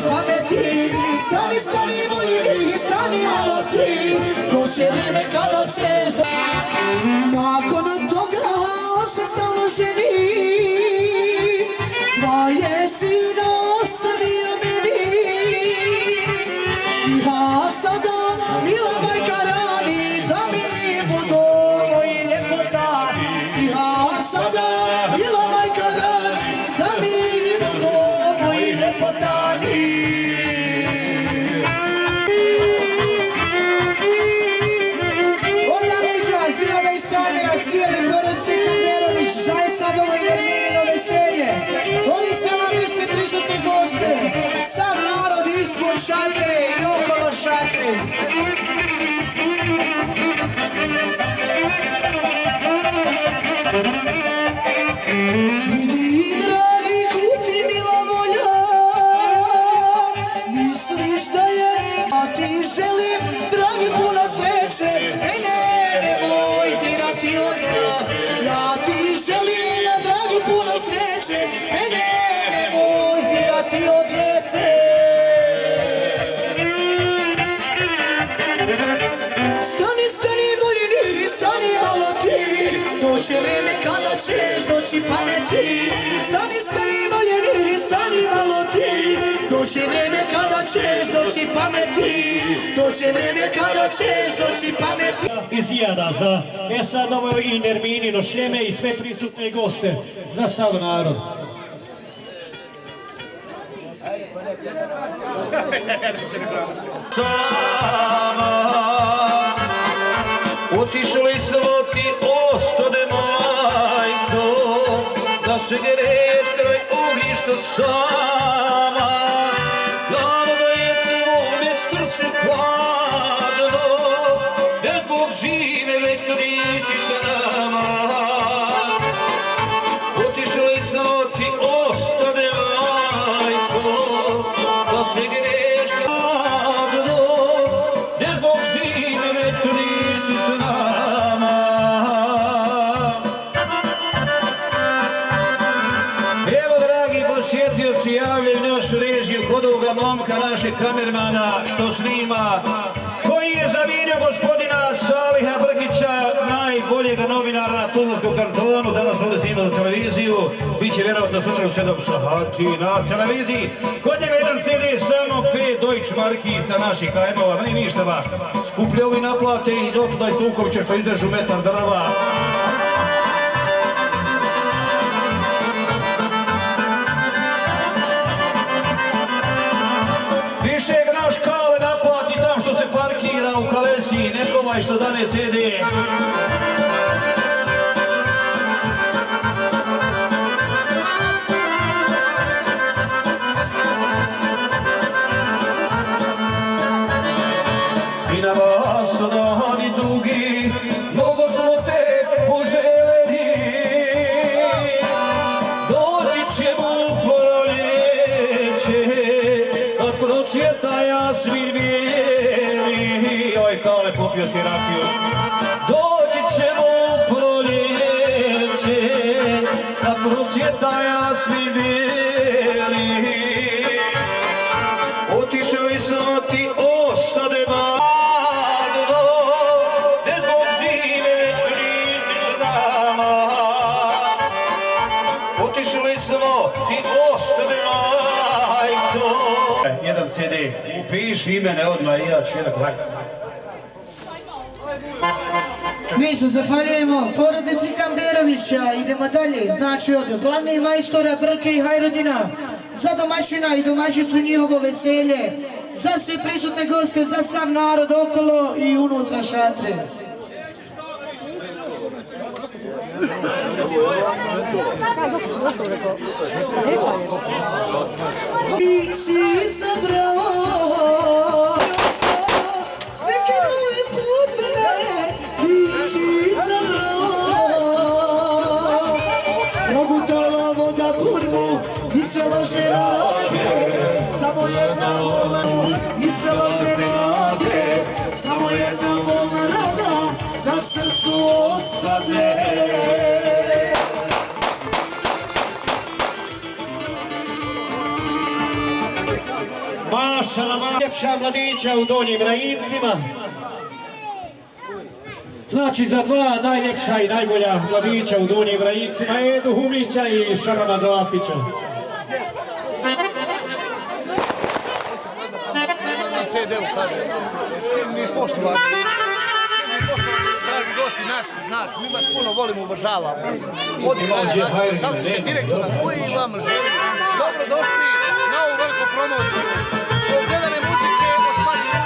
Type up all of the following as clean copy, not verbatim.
doći pameti. Stani, stani voljeni, stani malo ti, doće vrijeme kada ćeš. Nakon toga on se stalno ženi, tvoje sina ostavio meni. I ja sada mila majka rani, da mi budu moji ljepotani. I ja sada mila majka rani, da mi budu moji ljepotani. Cijeli porodice Kamberović, zaista dovoljno mirno veselje. Oni se vam sve prisutni goste, sam narod ispod šatre i okolo šatre. Idi, dragi, kuti mila volja, misliš da je, a ti želim, dragi, puno sreće. Nemoj dirati odmah, ja ti želim, dragi, puno sreće. Nemoj dirati od djece. Stani, stani voljeni, stani malo ti, doće vrijeme kada ćeš doći pameti. Stani, stani voljeni, stani malo ti, doće vrijeme kada ćeš doći pameti. Doće vrijeme kada ćeš doći pameti. Izjada za Esanovo i Nerminino šljeme i sve prisutne goste za sav narod. Otišli smo ti ostane majko, da se greš kraj ognjišta sama. Znamo da je tvome srce hladno, jer Bog žive već to nisi sa nama. Otišli smo ti ostane majko, da se greš kraj hladno, jer Bog žive već to nisi sa nama. Evo, dragi posjetioci, javljaju našu režiju kod ovoga momka, našeg kamermana, što snima, koji je zamijenio gospodina Saliha Brkića, najboljega novinara na Tuzlanskom kantonu. Danas ovdje snima za televiziju, bit će vjerovatno sutra u 7 sati na televiziji. Kod njega jedan CD, samo 5 Deutsche markica naših kajmova, ni ništa baš. Skuplje ovi naplate i dotudaj Tukovića što izdržu metar drva. Više ga naš Kale naplati tam što se parkira u Kalesiji, nekomaj što dane CD. I na vas su dani dugi, mnogo smo te poželjeli. Doći ćemo u proljeće, kad procvjeta jasmin bijeli. Oj, Kale, popio si rakiju. Doći ćemo u proljeće, kad procvjeta jasmin bijeli. Otišli smo ti ostade mladno, ne zbog žive već nisi s nama. Otišli smo ti ostade majko. Jedan CD, upiši imene odmah i ja ću jedan kraj. Mi se zahvaljujemo porodici Kamberovića, idemo dalje, znači od glavnih majstora Brke i Hajrodina, za domaćina i domaćicu njihovo veselje, za sve prisutne goste, za sam narod okolo i unutra šatre. Ti si izabrao neke nove puteve, ti si izabrao progutala voda burnu i sve loše rade, samo jedna volna i sve loše rade, samo jedna volna rana na srcu ostane. naša najljepša mladića u Donjim Rajincima. Znači za dva najljepša i najbolja mladića u Donjim Rajincima, Edu Humića i Šarana Džafića. Na CD-u kaže, mi poštovani, dragi gosti naši, znaš, mi vas puno volimo, uvažavamo. Odi dalje nas, salti se direktora koji vam želi. Dobrodošli na ovu veliku promociju. Gledane muzike, gospodine,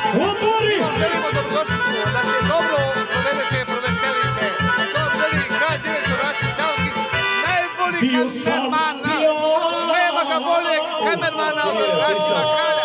želimo dobrodošlicu, da se dobro provedete, proveselite. To vam želi kralj direktor Rasim Salkić, najbolji kamermana. Nema ga boljeg kamermana od Rasima Kralja.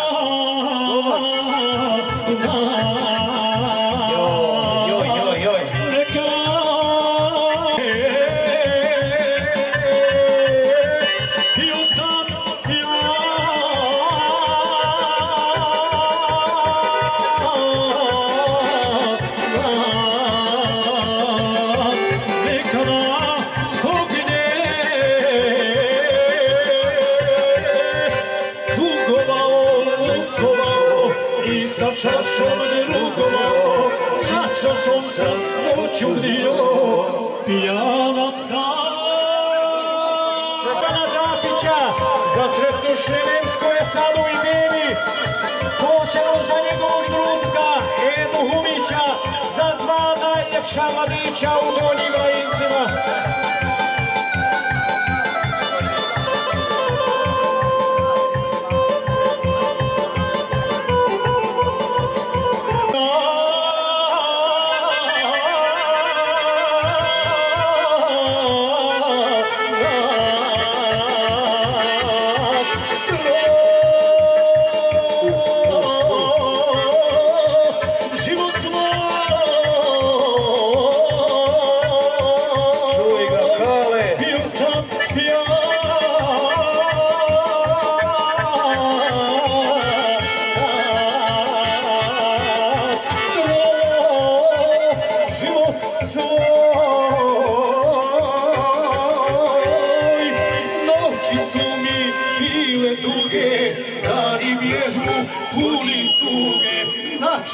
Čašom ne rukovao, za čašom sam noću bdio, pijanaca. Šarana Džafića, za sretnu Šlemensku je sad u imeni, posebno za njegovog druga, Edu Humića, za dva najljepša mladića u Donjim Rajincima.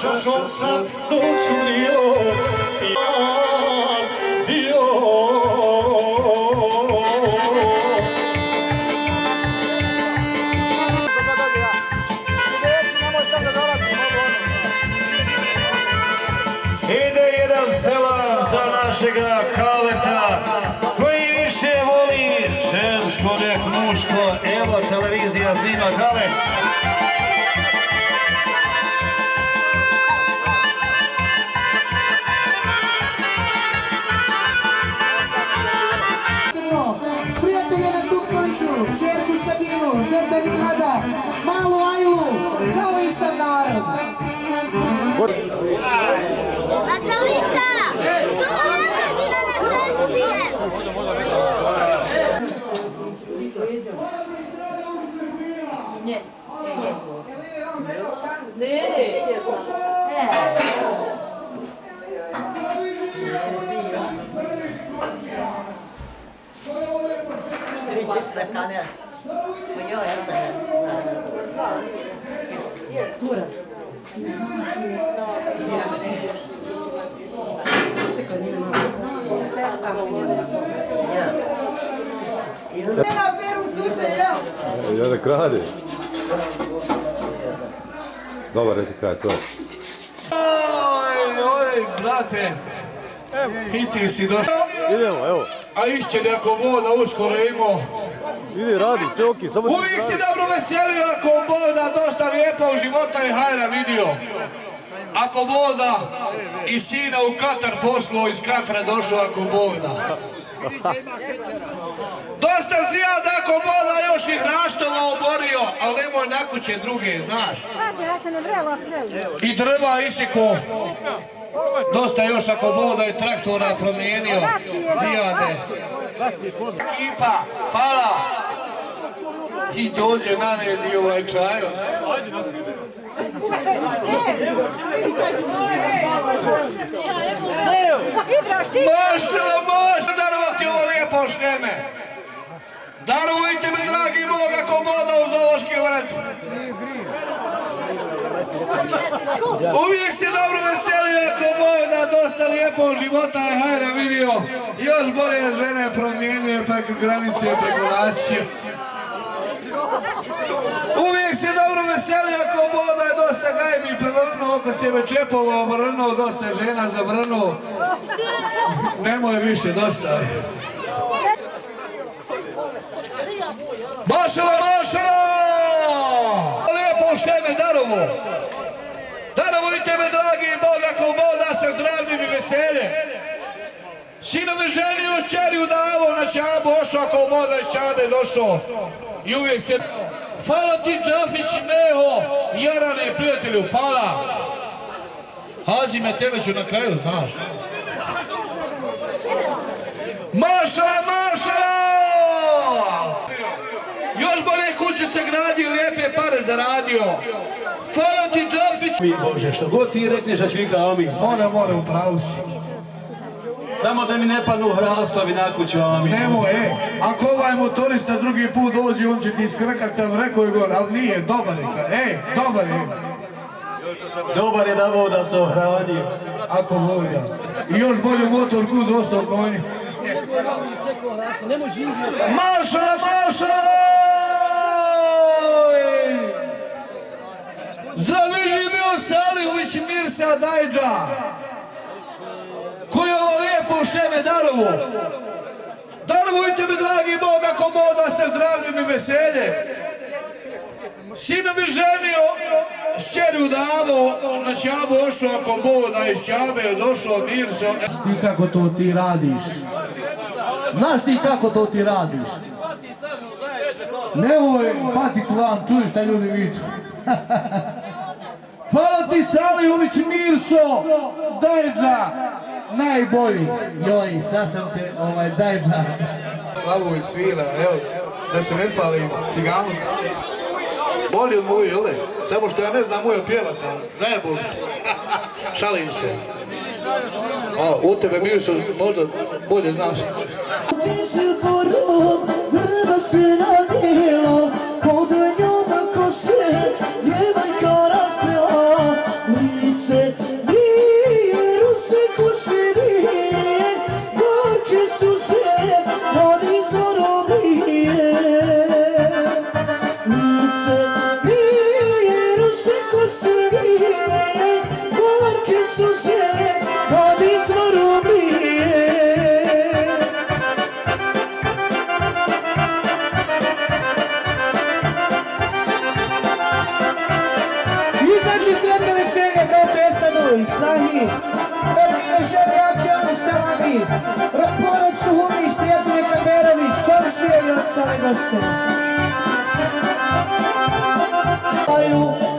Čašom sam noću bdio, bio. Ide jedan selam za našega Kaleta, koji više voli žensko nek muško. Evo televizija snima Kalet. Čerku Sabinu, Zeta Nihada, Malu Ajlu, kao i sam narod. Natalisa, čuvaj Andražina na cesti! Kamera. Io Ja ne krade. Dobar, eto kaj je to. Oj, brate, hiti si došao. Idemo, evo. A išće neko voda uskoro imao. Idi, radi, sve okej, samo... Uvijek si dobro veselio ako voda dosta lijepa u života i hajra vidio. Ako voda i sina u Katar poslao, iz Katara došao ako voda. Dosta zijad ako voda još ih raštova oborio, ali nemoj na kuće druge, znaš. I drva isiko. Dosta još ako voda i traktora promijenio, zijade. Ekipa, hvala. I dođe na nedi ovaj čaj. Može darovati ovo lijepo šljeme. Darujte me, dragi Bog, ako voda u zoološki vrt. Uvijek se dobro veselio ako Bog da dosta lijepog života je hajde vidio. Još bolje žene promijenio preko granice i preko način. Uvijek se dobro veselio ako Bog da je dosta gajbi prevrnuo oko sebe čepova, obrnuo, dosta žena zavrnuo. Nemoj više, dosta. Mašala, mašala! Lijepo šteme darovo! Darovo i tebe, dragi Bog, ako Bog da se zdravljem i veseljem. Sinove ženio s čeriju davo, na Čabu ošao, ako Bog da iz Čabe došao. I uvijek se... Hvala ti, Džafić i Meho, Jarane, prijatelju, hvala. Hazime, tebe ću na kraju, znaš. Mašala, mašala! Još bolje kuće se gradio, lijepe pare zaradio. Hvala ti, Džafić! Bože, što god ti rekneš, da ću vika amin. Mora, upravo si. Samo da mi ne padnu hrastovi na kuću, amin. Nemoj, ako ovaj motorista drugi put dođe, on će ti iskrkati, ali rekao je gore, ali nije, dobar je, dobar je. Dobar je da voda se ohrani. Ako voda. I još bolje motor kuz ostao konji. Mašala, mašala! Zdravi živio Salihović i Mirsa Dajđa, koji je ovo lijepo šteme darovo. Darovujte mi, dragi Bog, ako Bog da se zdravljem i veseljem. Sinovi ženio, s čeriju davo, na Čabu ošao, ako Bog da iz Čabe je došao Mirso. I kako to ti radiš? Znaš ti kako to ti radiš? Nemoj patit vam, čuješ šta ljudi viču. Hvala ti, Salihović Mirso, Dajđa, najbolji. Joj, sad sam te, Dajđa. Slavo i svira, evo, da se ne palim ciganu. Bolje od moju, jel ne? Samo što ja ne znam moju pjevat, ali zajebom. Šalim se. U tebe Mirso možda bolje znam. Ti si dvorom, drva se nagijela, pod njom ako se djevojka raspila, lice nije, ruse kose nije, gorke suze, od izvorom nije. Lice nije, ruse kose nije, gorke suze, od izvorom nije. Sretno veselje, brate Esadu i Snahi, Ermine Željake, oni Salami, porod Cuhumić, prijatelje Kamerović, komšije i ostale goste.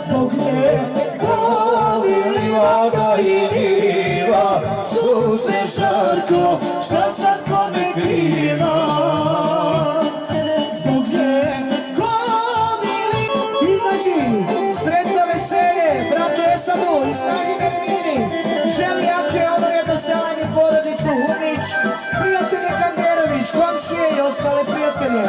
Zbog nje, kovili voda i niva, sunce žarko, šta sad kome kriva. Zbog nje, kovili, i znači, sretno veselje, bratu Esadu i Snahi Ermini, Željake, ono jedno selanje, porodicu Humić, prijatelje Kanderović, komšije i ostale prijatelje.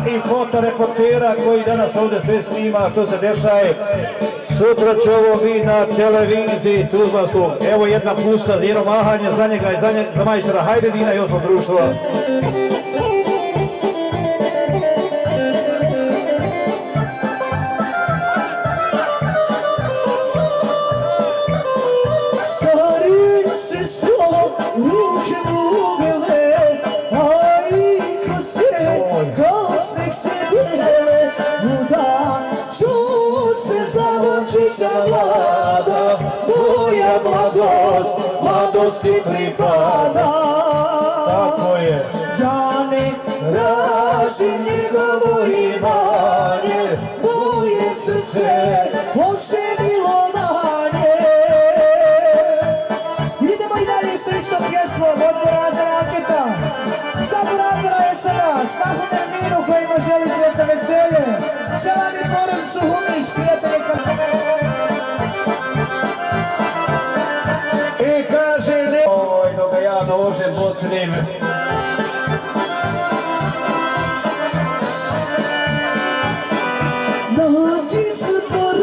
I fotoreportera koji danas ovdje sve snima što se dešaje. Sutra će ovo biti na televiziji Tuzlanskog. Evo jedna pusta, jedno mahanje za njega i za majstora Hajdedina i osmog društva. Ruke mu uvele, a i kose, kosnik se bijele, muda, ču se za momčića mlada, moja mladost, mladosti pripada. Tako je. Ja ne tražim njegovo imanje, moje srce hoće milovanje. Idemo i dalje sa istom pjesmom od Burazera Anketa. Za Burazera Esada, Snahu Nerminu kojima želi sretno veselje. Selam i porodicu Humić, prijatelje I kaže ne... Oj, dok ga ja nožem počnim. Nadi se tvoj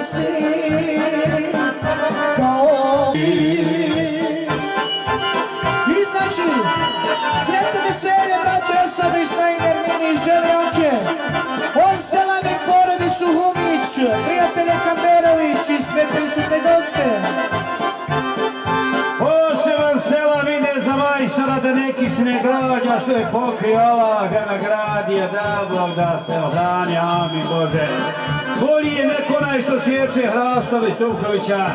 sin kao i znači sretne veselje brate Esada i Snajder Mini Željanke od Selamik porodicu Humić, prijatelje Kamberović i sve prisutne goste. Poseban selam ide za majstora da neki se ne građa što je pokrio Allah ga nagradio, da Bog da se ohrani, amin Bože. Bolji je neko onaj što sječe Hrastovi Stukovića.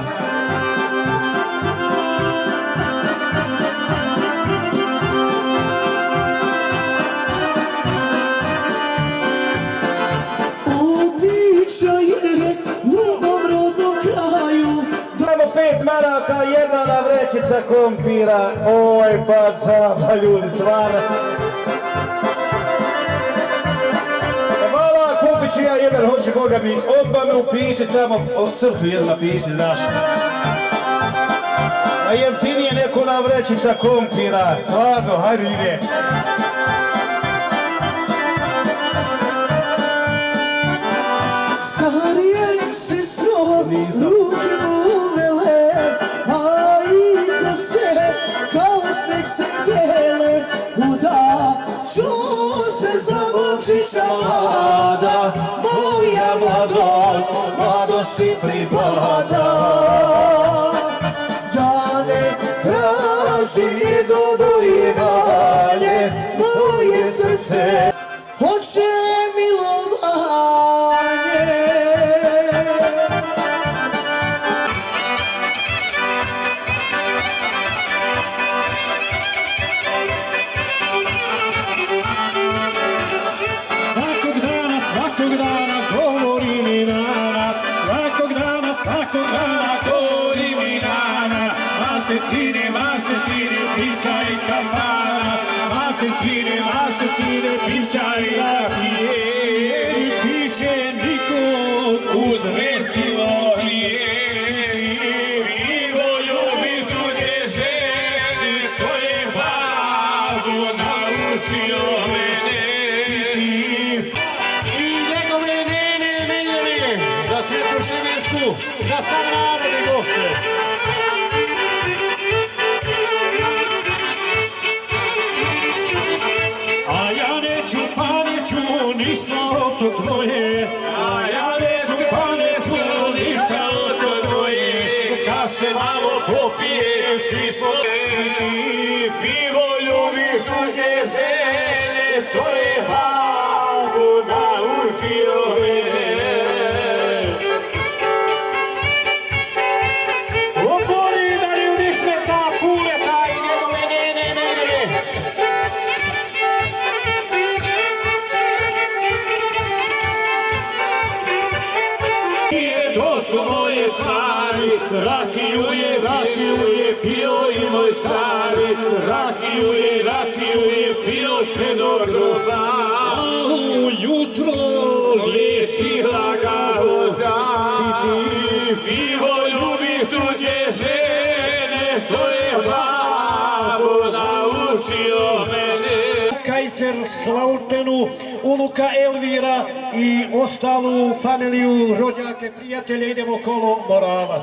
Dajmo 5 maraka, jedna na vrećica kompira. Oj pa džaba ljudi, stvarno. Hvala, kupit ću ja jedan, hoće Boga mi, odmah me upiši tamo, crtu jednu napiši, znaš. A jeftinije neko na vrećica kompira, stvarno, hajde ide. Starije sestro, ruke mu uvele, a i kose kao sneg se dele. Udaću se za momčića mlada, moja mladost, mladosti pripada. Ja ne tražim njegovo imanje, moje srce hoće milovanje. Svakog dana govori mi nana, svakog dana govori mi nana. Masecine, pića i kafana, masecine, pića i lakije. I piše nikog uz recivo i voljubi tuđe žene, to je vazu naučio mene. Za Sretnu Šljemensku, za sam narod i goste. A ja neću pa neću ništa od to dvoje, a ja neću pa neću ništa od to dvoje. Kad se malo popije, svi smo i pivo ljubi tuđe žene, to je Hagu naučio mene. To su moje stvari, rakiju je pio i moj stari, rakiju je pio sve do groba. Ujutro liječila ga voda, pivo ljubi tuđe žene, to je babo naučio mene. Kajser Slautenu, unuka Elvira i ostalu familiju, rođake, prijatelje, idemo kolo Moravac.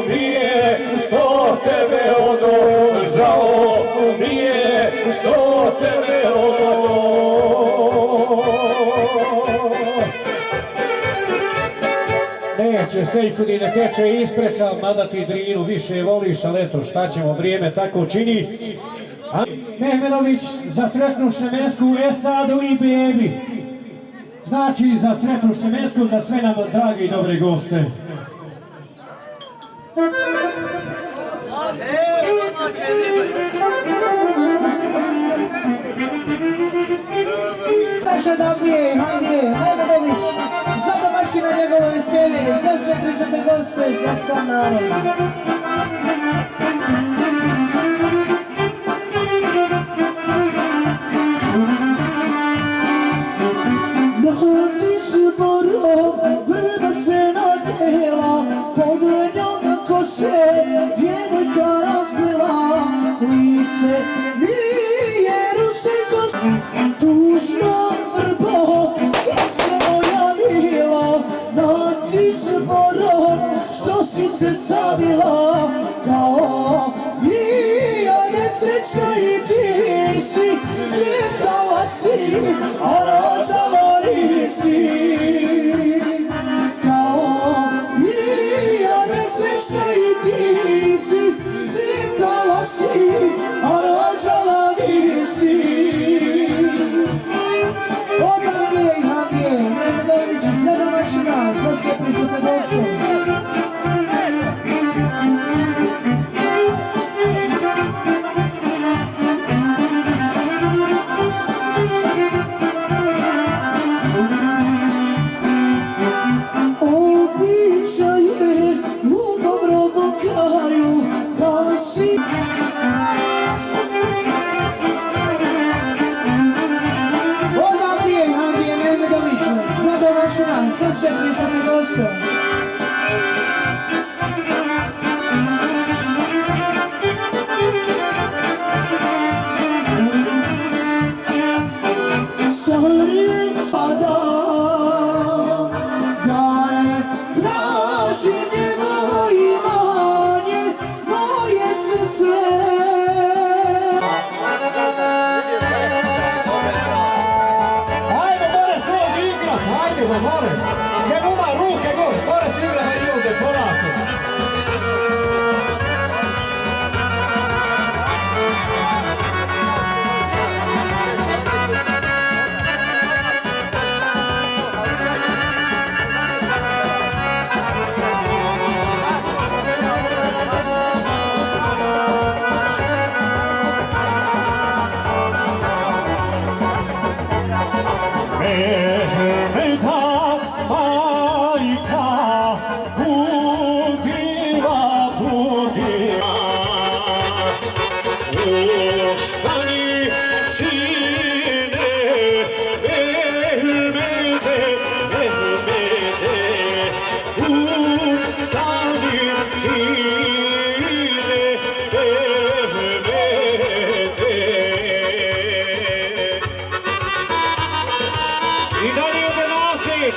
nije što tebe ono, žao nije što tebe ono. Neće Sejfudi, ne teče ispreča, mada ti Drinu više voliš, ali eto šta ćemo, vrijeme tako čini. Mehmedović za sretnu Šnemensku, Esadu i Bebi. Znači za sretnu Šnemensku, za sve nam dragi i dobre goste. Naša Davlije, Mehmedović, za domaćina njegove veselje, za sve prisutne goste, za sam narod. Nahodi se vorom, vreba se nadela, pogledom ko se djevojka razvela, lice vijeru se ko tužno vrbo, sestra moja mila, nahodi se vorom, što si se savila, kao i ja nesrećna i ti si, cvjetala si, a rođala nisi. Kao i ja nesrećna i ti si, cvjetala si, a rođala nisi. Odavlje i Hamlje, Mehmedović i za domaćina, za sve prisutne goste. Za sve prisutne goste. Stari sada, da ne traži njegovo imanje, moje srce. More, čemu ima ruke gor, more se igra i ovdje, polako.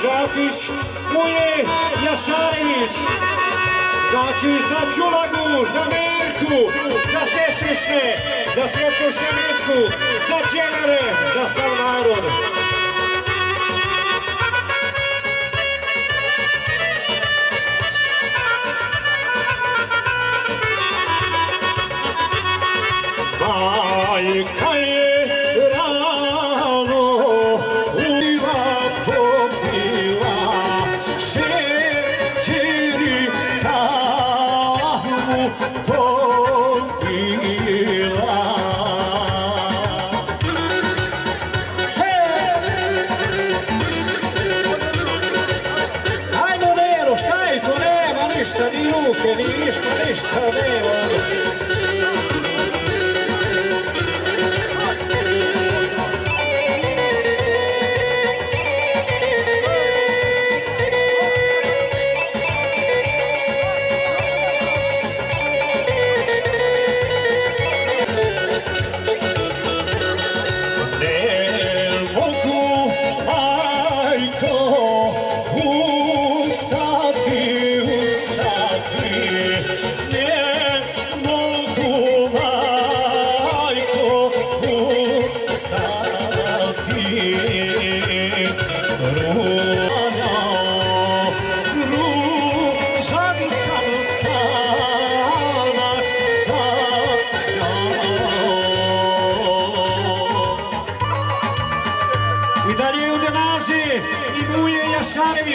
Žafić mu je Jašarević, znači za Čulagu, za Merku, za Sestrišne, za Sretnu Šnemensku, za Čegare, za sav narod. Majka je rano udiva popila, šećeri kavu popila. Ajmo Nero, šta je to? Nema ništa, ni ruke, ni ništa nema.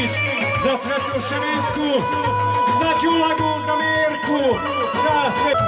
Ristić, za Sretnu Šeminsku, za Đulagu, za Mirku, za sve...